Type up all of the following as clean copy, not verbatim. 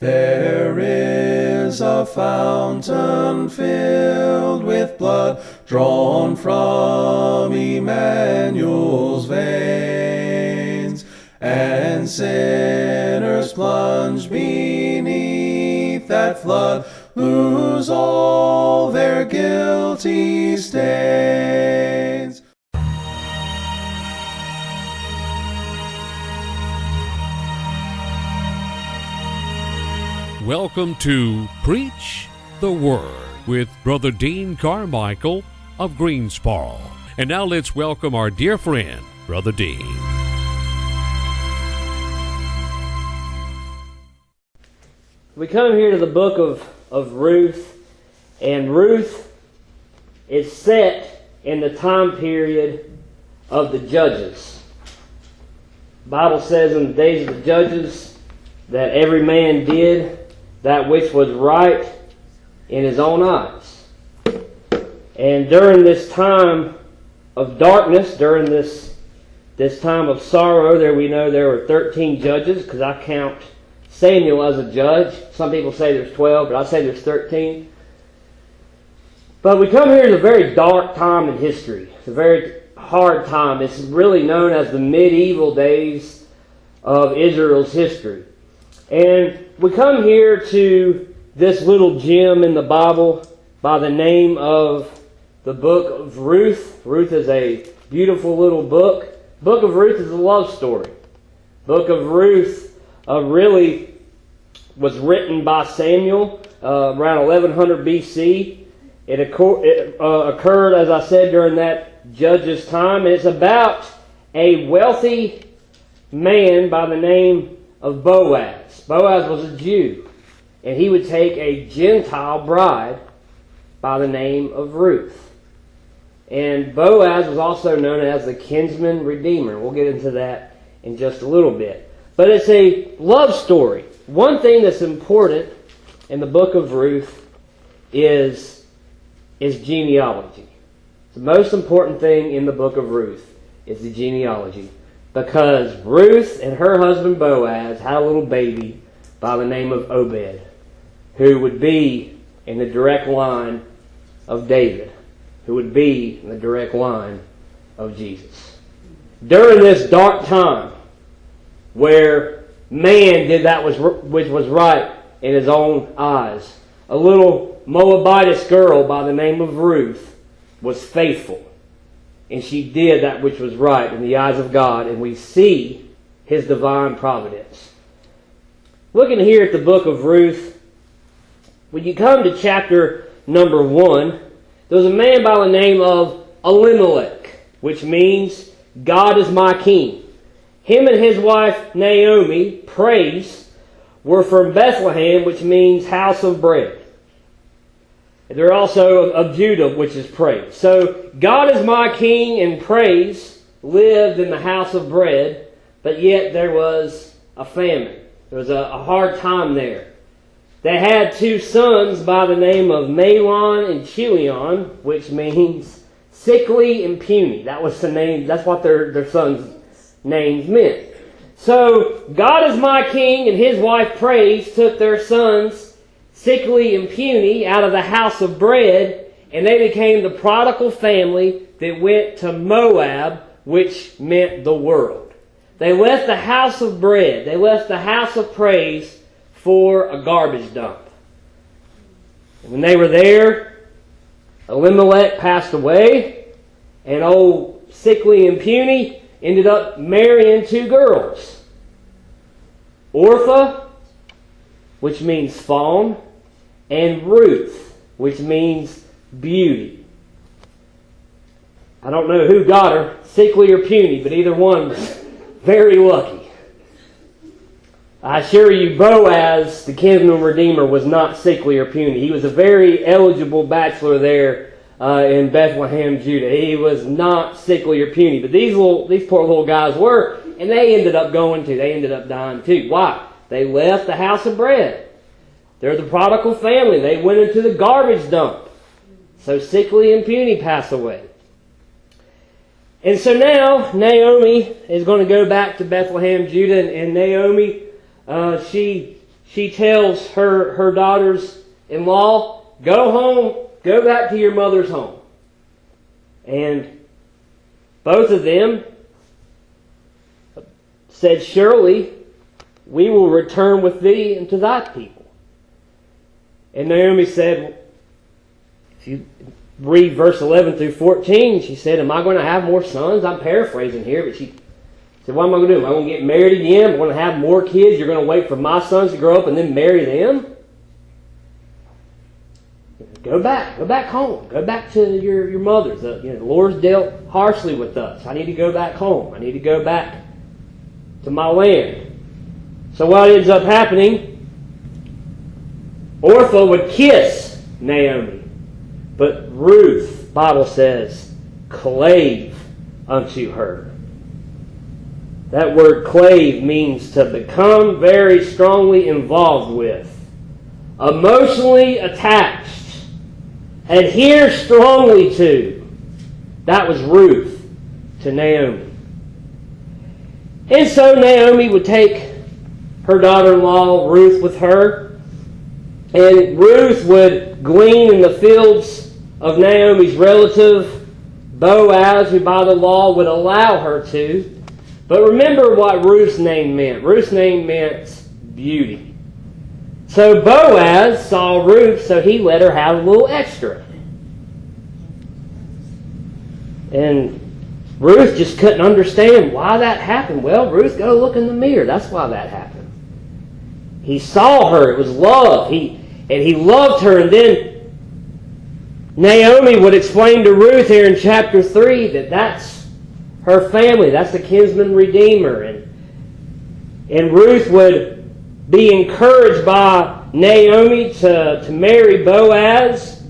There is a fountain filled with blood drawn from Emmanuel's veins, and sinners plunged beneath that flood lose all their guilty stains. Welcome to Preach the Word with Brother Dean Carmichael of Greensboro. And now let's welcome our dear friend, Brother Dean. We come here to the book of Ruth, and Ruth is set in the time period of the Judges. The Bible says in the days of the Judges that every man did that which was right in his own eyes. And during this time of darkness, during this time of sorrow, we know there were 13 judges, because I count Samuel as a judge. Some people say there's 12, but I say there's 13. But we come here to a very dark time in history. It's a very hard time. It's really known as the medieval days of Israel's history. And we come here to this little gem in the Bible by the name of the book of Ruth. Ruth is a beautiful little book. Book of Ruth is a love story. Book of Ruth really was written by Samuel around 1100 BC. It occurred, as I said, during that judge's time. And it's about a wealthy man by the name of Boaz. Boaz was a Jew, and he would take a Gentile bride by the name of Ruth. And Boaz was also known as the kinsman redeemer. We'll get into that in just a little bit. But it's a love story. One thing that's important in the book of Ruth is genealogy. The most important thing in the book of Ruth is the genealogy. Because Ruth and her husband Boaz had a little baby by the name of Obed, who would be in the direct line of David, who would be in the direct line of Jesus. During this dark time, where man did that which was right in his own eyes, a little Moabitess girl by the name of Ruth was faithful. And she did that which was right in the eyes of God, and we see His divine providence. Looking here at the book of Ruth, when you come to chapter number 1, there was a man by the name of Elimelech, which means God is my king. Him and his wife Naomi, praise, were from Bethlehem, which means house of bread. They're also of Judah, which is praise. So, God is my king and praise lived in the house of bread, but yet there was a famine. There was a hard time there. They had two sons by the name of Mahlon and Chilion, which means sickly and puny. That was the name. That's what their sons' names meant. So, God is my king and his wife praise took their sons sickly and puny out of the house of bread, and they became the prodigal family that went to Moab, which meant the world. They left the house of bread, they left the house of praise for a garbage dump. And when they were there, Elimelech passed away, and old sickly and puny ended up marrying two girls. Orpah, which means fawn, and Ruth, which means beauty. I don't know who got her, sickly or puny, but either one was very lucky. I assure you, Boaz, the kinsman redeemer, was not sickly or puny. He was a very eligible bachelor there in Bethlehem, Judah. He was not sickly or puny, but these poor little guys were, and they ended up they ended up dying too. Why? They left the house of bread. They're the prodigal family. They went into the garbage dump. So sickly and puny pass away. And so now Naomi is going to go back to Bethlehem, Judah, and Naomi, she she tells her daughters-in-law, go home, go back to your mother's home. And both of them said, surely we will return with thee into thy people. And Naomi said, if you read verse 11 through 14, she said, am I going to have more sons? I'm paraphrasing here, but she said, what am I going to do? Am I going to get married again? Am I going to have more kids? You're going to wait for my sons to grow up and then marry them? Go back home. Go back to your mothers. The Lord's dealt harshly with us. I need to go back home. I need to go back to my land. So what ends up happening, Orpah would kiss Naomi, but Ruth, Bible says, clave unto her. That word clave means to become very strongly involved with, emotionally attached, adhere strongly to. That was Ruth to Naomi. And so Naomi would take her daughter-in-law Ruth with her, and Ruth would glean in the fields of Naomi's relative Boaz, who by the law would allow her to. But remember what Ruth's name meant. Ruth's name meant beauty. So Boaz saw Ruth, so he let her have a little extra. And Ruth just couldn't understand why that happened. Well, Ruth, go look in the mirror. That's why that happened. He saw her. It was love. He loved her. And then Naomi would explain to Ruth here in chapter 3 that that's her family. That's the kinsman redeemer. And Ruth would be encouraged by Naomi to marry Boaz.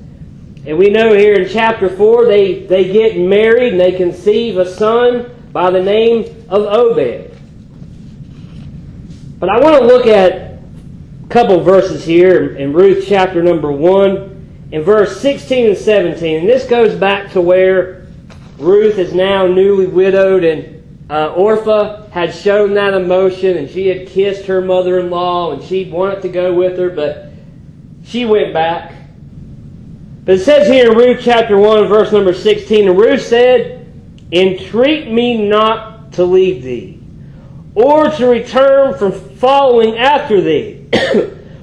And we know here in chapter 4 they get married and they conceive a son by the name of Obed. But I want to look at couple verses here in Ruth chapter number 1 in verse 16 and 17. And this goes back to where Ruth is now newly widowed, and Orpah had shown that emotion, and she had kissed her mother-in-law, and she wanted to go with her, but she went back. But it says here in Ruth chapter 1 verse number 16, and Ruth said, entreat me not to leave thee, or to return from following after thee.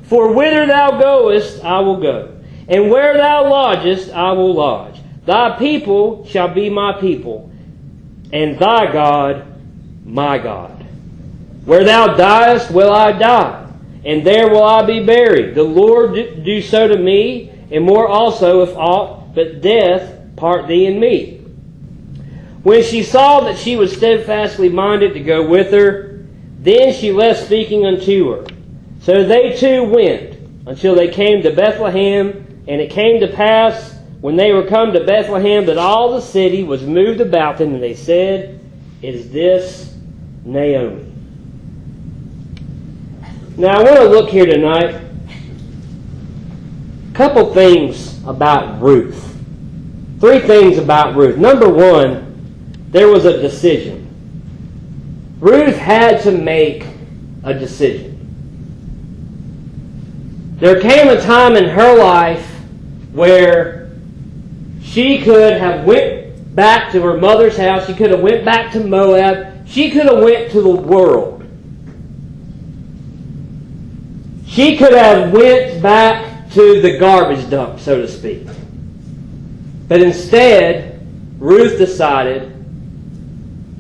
For whither thou goest, I will go, and where thou lodgest, I will lodge. Thy people shall be my people, and thy God, my God. Where thou diest, will I die, and there will I be buried. The Lord do so to me, and more also, if aught but death part thee and me. When she saw that she was steadfastly minded to go with her, then she left speaking unto her. So they two went until they came to Bethlehem, and it came to pass when they were come to Bethlehem that all the city was moved about them, and they said, is this Naomi? Now I want to look here tonight. A couple things about Ruth. 3 things about Ruth. Number 1, there was a decision. Ruth had to make a decision. There came a time in her life where she could have went back to her mother's house. She could have went back to Moab. She could have went to the world. She could have went back to the garbage dump, so to speak. But instead, Ruth decided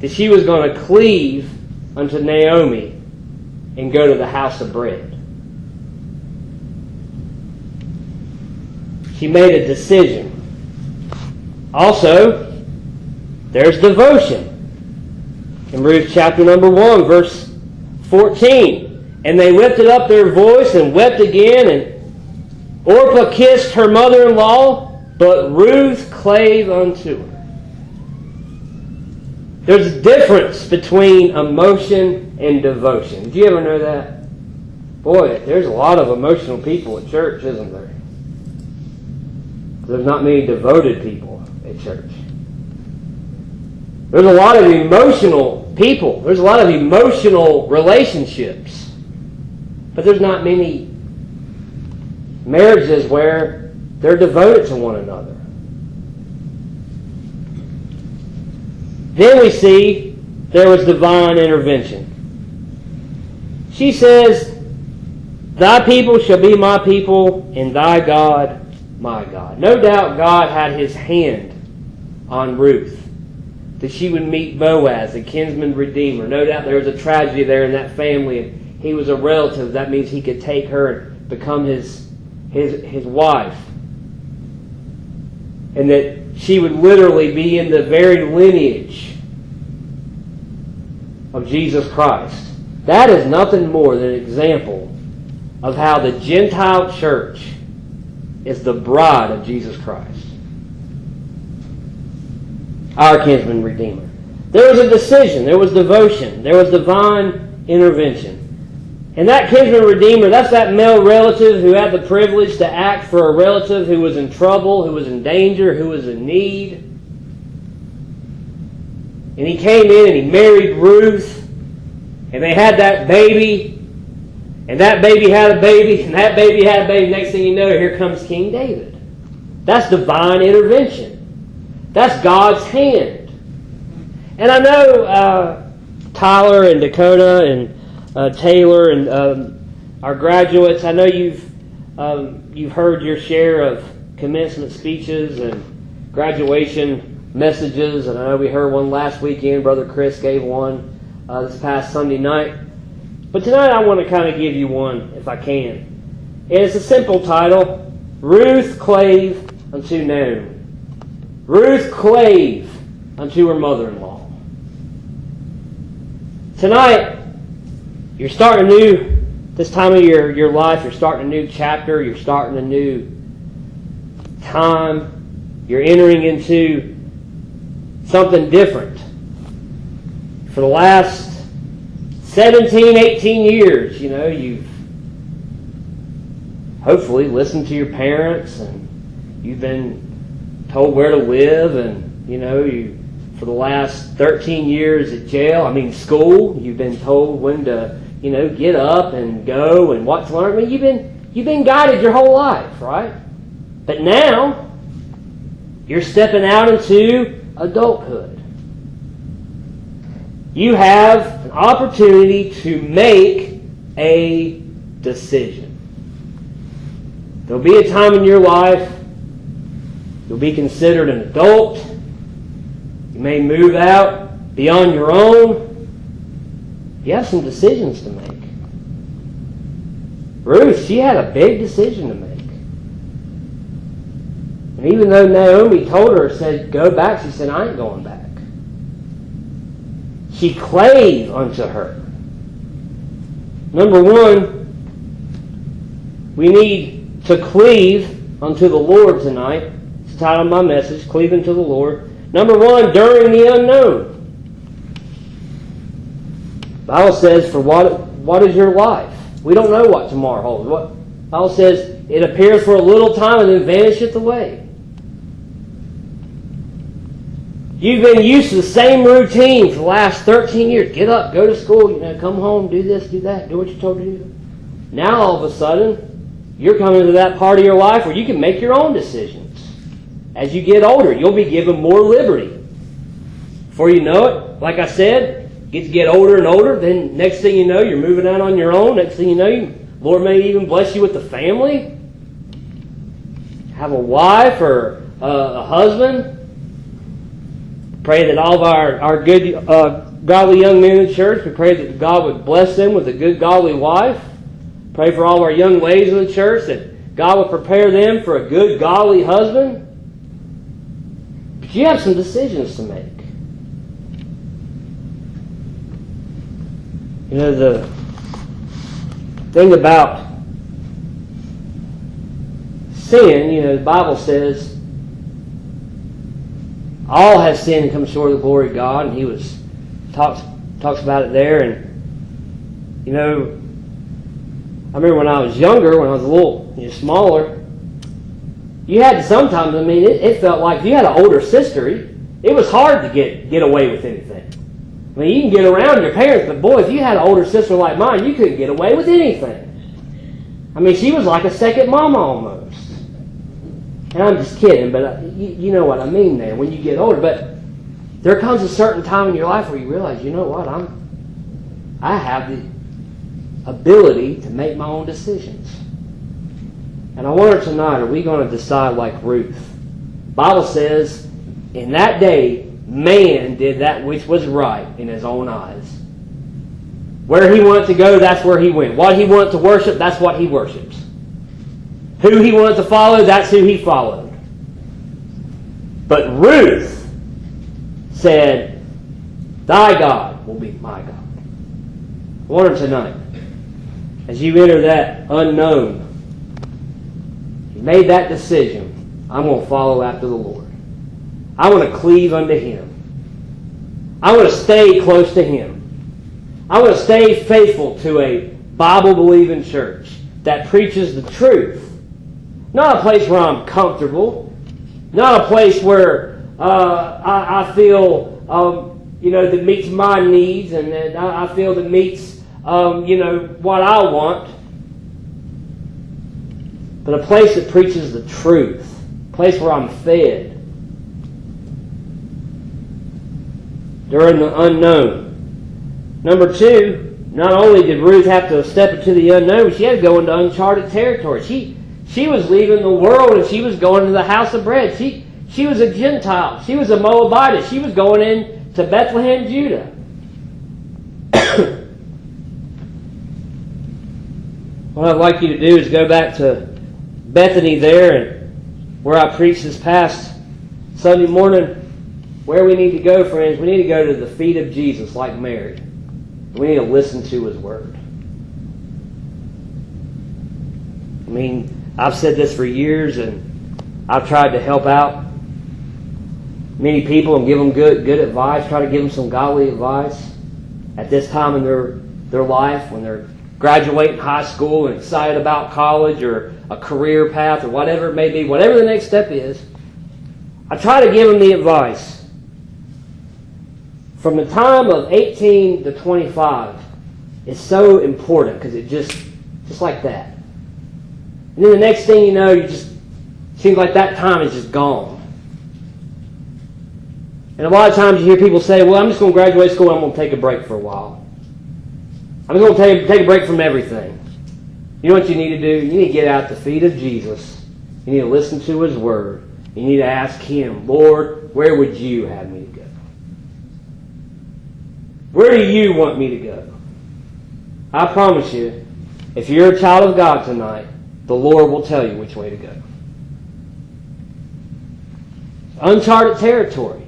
that she was going to cleave unto Naomi and go to the house of bread. She made a decision. Also, there's devotion. In Ruth chapter number 1, verse 14. And they lifted up their voice and wept again, and Orpah kissed her mother-in-law, but Ruth clave unto her. There's a difference between emotion and devotion. Did you ever know that? Boy, there's a lot of emotional people at church, isn't there? There's not many devoted people at church. There's a lot of emotional people. There's a lot of emotional relationships. But there's not many marriages where they're devoted to one another. Then we see there was divine intervention. She says, "Thy people shall be my people, and thy God my God." No doubt God had his hand on Ruth, that she would meet Boaz, the kinsman redeemer. No doubt there was a tragedy there in that family. He was a relative. That means he could take her and become his wife. And that she would literally be in the very lineage of Jesus Christ. That is nothing more than an example of how the Gentile church is the bride of Jesus Christ, our kinsman redeemer. There was a decision, there was devotion, there was divine intervention. And that kinsman redeemer, that's that male relative who had the privilege to act for a relative who was in trouble, who was in danger, who was in need. And he came in and he married Ruth, and they had that baby, and that baby had a baby, and that baby had a baby. Next thing you know, here comes King David. That's divine intervention. That's God's hand. And I know Tyler and Dakota and Taylor and our graduates, I know you've heard your share of commencement speeches and graduation messages, and I know we heard one last weekend. Brother Chris gave one this past Sunday night. But tonight I want to kind of give you one, if I can. And it's a simple title, Ruth Clave unto Naomi. Ruth Clave unto her mother-in-law. Tonight, you're starting this time of your life, you're starting a new chapter, you're starting a new time, you're entering into something different. For the last 17, 18 years, you've hopefully listened to your parents, and you've been told where to live, and for the last 13 years at school, you've been told when to get up and go and what to learn. You've been guided your whole life, right? But now you're stepping out into adulthood. You have an opportunity to make a decision. There'll be a time in your life you'll be considered an adult. You may move out beyond your own. You have some decisions to make. Ruth, she had a big decision to make. And even though Naomi told her, said, go back, she said, I ain't going back. She clave unto her. Number one, we need to cleave unto the Lord tonight. It's the title of my message, Cleave unto the Lord. Number one, during the unknown. The Bible says, for what is your life? We don't know what tomorrow holds. The Bible says, it appears for a little time and then vanisheth away. You've been used to the same routine for the last 13 years. Get up, go to school, come home, do this, do that, do what you're told to do. Now all of a sudden, you're coming to that part of your life where you can make your own decisions. As you get older, you'll be given more liberty. Before you know it, like I said, you get older and older, then next thing you know, you're moving out on your own. Next thing you know, Lord may even bless you with a family. Have a wife or a husband. Pray that all of our good, godly young men in the church, we pray that God would bless them with a good, godly wife. Pray for all of our young ladies in the church that God would prepare them for a good, godly husband. But you have some decisions to make. The thing about sin, the Bible says, all have sinned and come short of the glory of God, and he talks about it there. And I remember when I was younger, when I was a little smaller, you had to sometimes. It felt like if you had an older sister, it was hard to get away with anything. You can get around your parents, but boy, if you had an older sister like mine, you couldn't get away with anything. I mean, she was like a second mama almost. And I'm just kidding, but you know what I mean there when you get older. But there comes a certain time in your life where you realize, you know what, I have the ability to make my own decisions. And I wonder tonight, are we going to decide like Ruth? The Bible says, in that day, man did that which was right in his own eyes. Where he wanted to go, that's where he went. What he wanted to worship, that's what he worships. Who he wanted to follow, that's who he followed. But Ruth said, thy God will be my God. I wonder tonight, as you enter that unknown, you made that decision, I'm going to follow after the Lord. I want to cleave unto Him. I want to stay close to Him. I want to stay faithful to a Bible-believing church that preaches the truth. Not a place where I'm comfortable. Not a place where I feel, that meets my needs and that I feel that meets, what I want. But a place that preaches the truth. A place where I'm fed. During the unknown. Number two, not only did Ruth have to step into the unknown, but she had to go into uncharted territory. She was leaving the world and she was going to the house of bread. She was a Gentile. She was a Moabitess. She was going into Bethlehem, Judah. What I'd like you to do is go back to Bethany there, and where I preached this past Sunday morning. Where we need to go, friends, we need to go to the feet of Jesus like Mary. We need to listen to His Word. I mean, I've said this for years, and I've tried to help out many people and give them good advice, try to give them some godly advice at this time in their life when they're graduating high school and excited about college or a career path or whatever it may be, whatever the next step is. I try to give them the advice. From the time of 18 to 25 is so important because it just like that. And then the next thing you know, seems like that time is just gone. And a lot of times you hear people say, well, I'm just going to graduate school and I'm going to take a break for a while. I'm just going to take a break from everything. You know what you need to do? You need to get out at the feet of Jesus. You need to listen to His Word. You need to ask Him, Lord, where would you have me to go? Where do you want me to go? I promise you, if you're a child of God tonight, the Lord will tell you which way to go. Uncharted territory.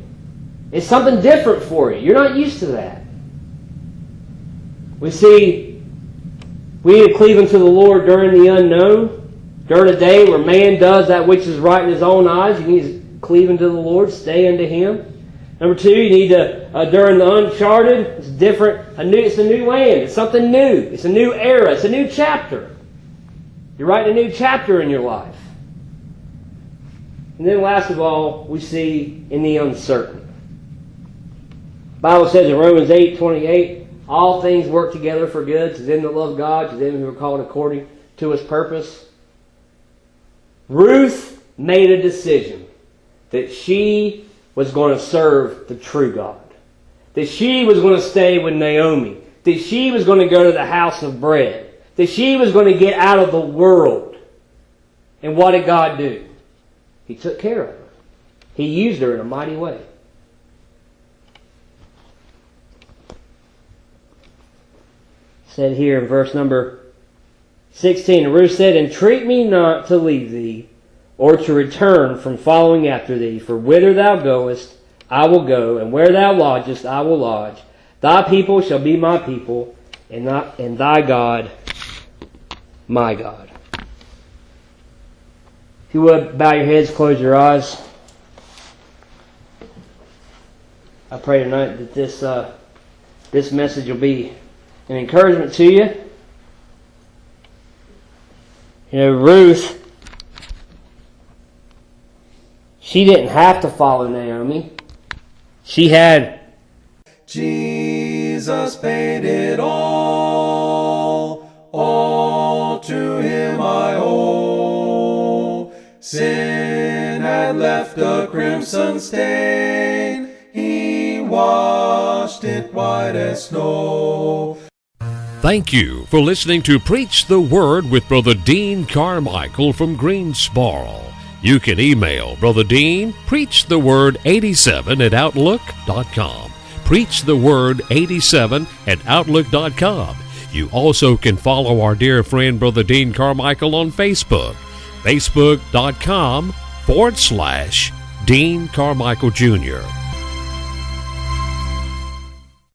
It's something different for you. You're not used to that. We see we need to cleave unto the Lord during the unknown. During a day where man does that which is right in his own eyes, you need to cleave unto the Lord, stay unto Him. Number two, you need to, during the uncharted, it's different. It's a new land. It's something new. It's a new era. It's a new chapter. You're writing a new chapter in your life. And then last of all, we see in the uncertain. The Bible says in Romans 8:28, all things work together for good to them that love God, to them who are called according to His purpose. Ruth made a decision that she was going to serve the true God. That she was going to stay with Naomi. That she was going to go to the house of bread. That she was going to get out of the world. And what did God do? He took care of her. He used her in a mighty way. Said here in verse number 16, and Ruth said, entreat me not to leave thee, or to return from following after thee. For whither thou goest, I will go, and where thou lodgest, I will lodge. Thy people shall be my people, and thy God, my God. If you would, bow your heads, close your eyes. I pray tonight that this message will be an encouragement to you. You know, Ruth, she didn't have to follow Naomi. She had. Jesus paid it all to Him Sin had left a crimson stain, He washed it white as snow. Thank you for listening to Preach the Word with Brother Dean Carmichael from Greensboro. You can email Brother Dean, preachtheword87@outlook.com. preachtheword87@outlook.com. You also can follow our dear friend Brother Dean Carmichael on Facebook, facebook.com/Dean Carmichael Jr.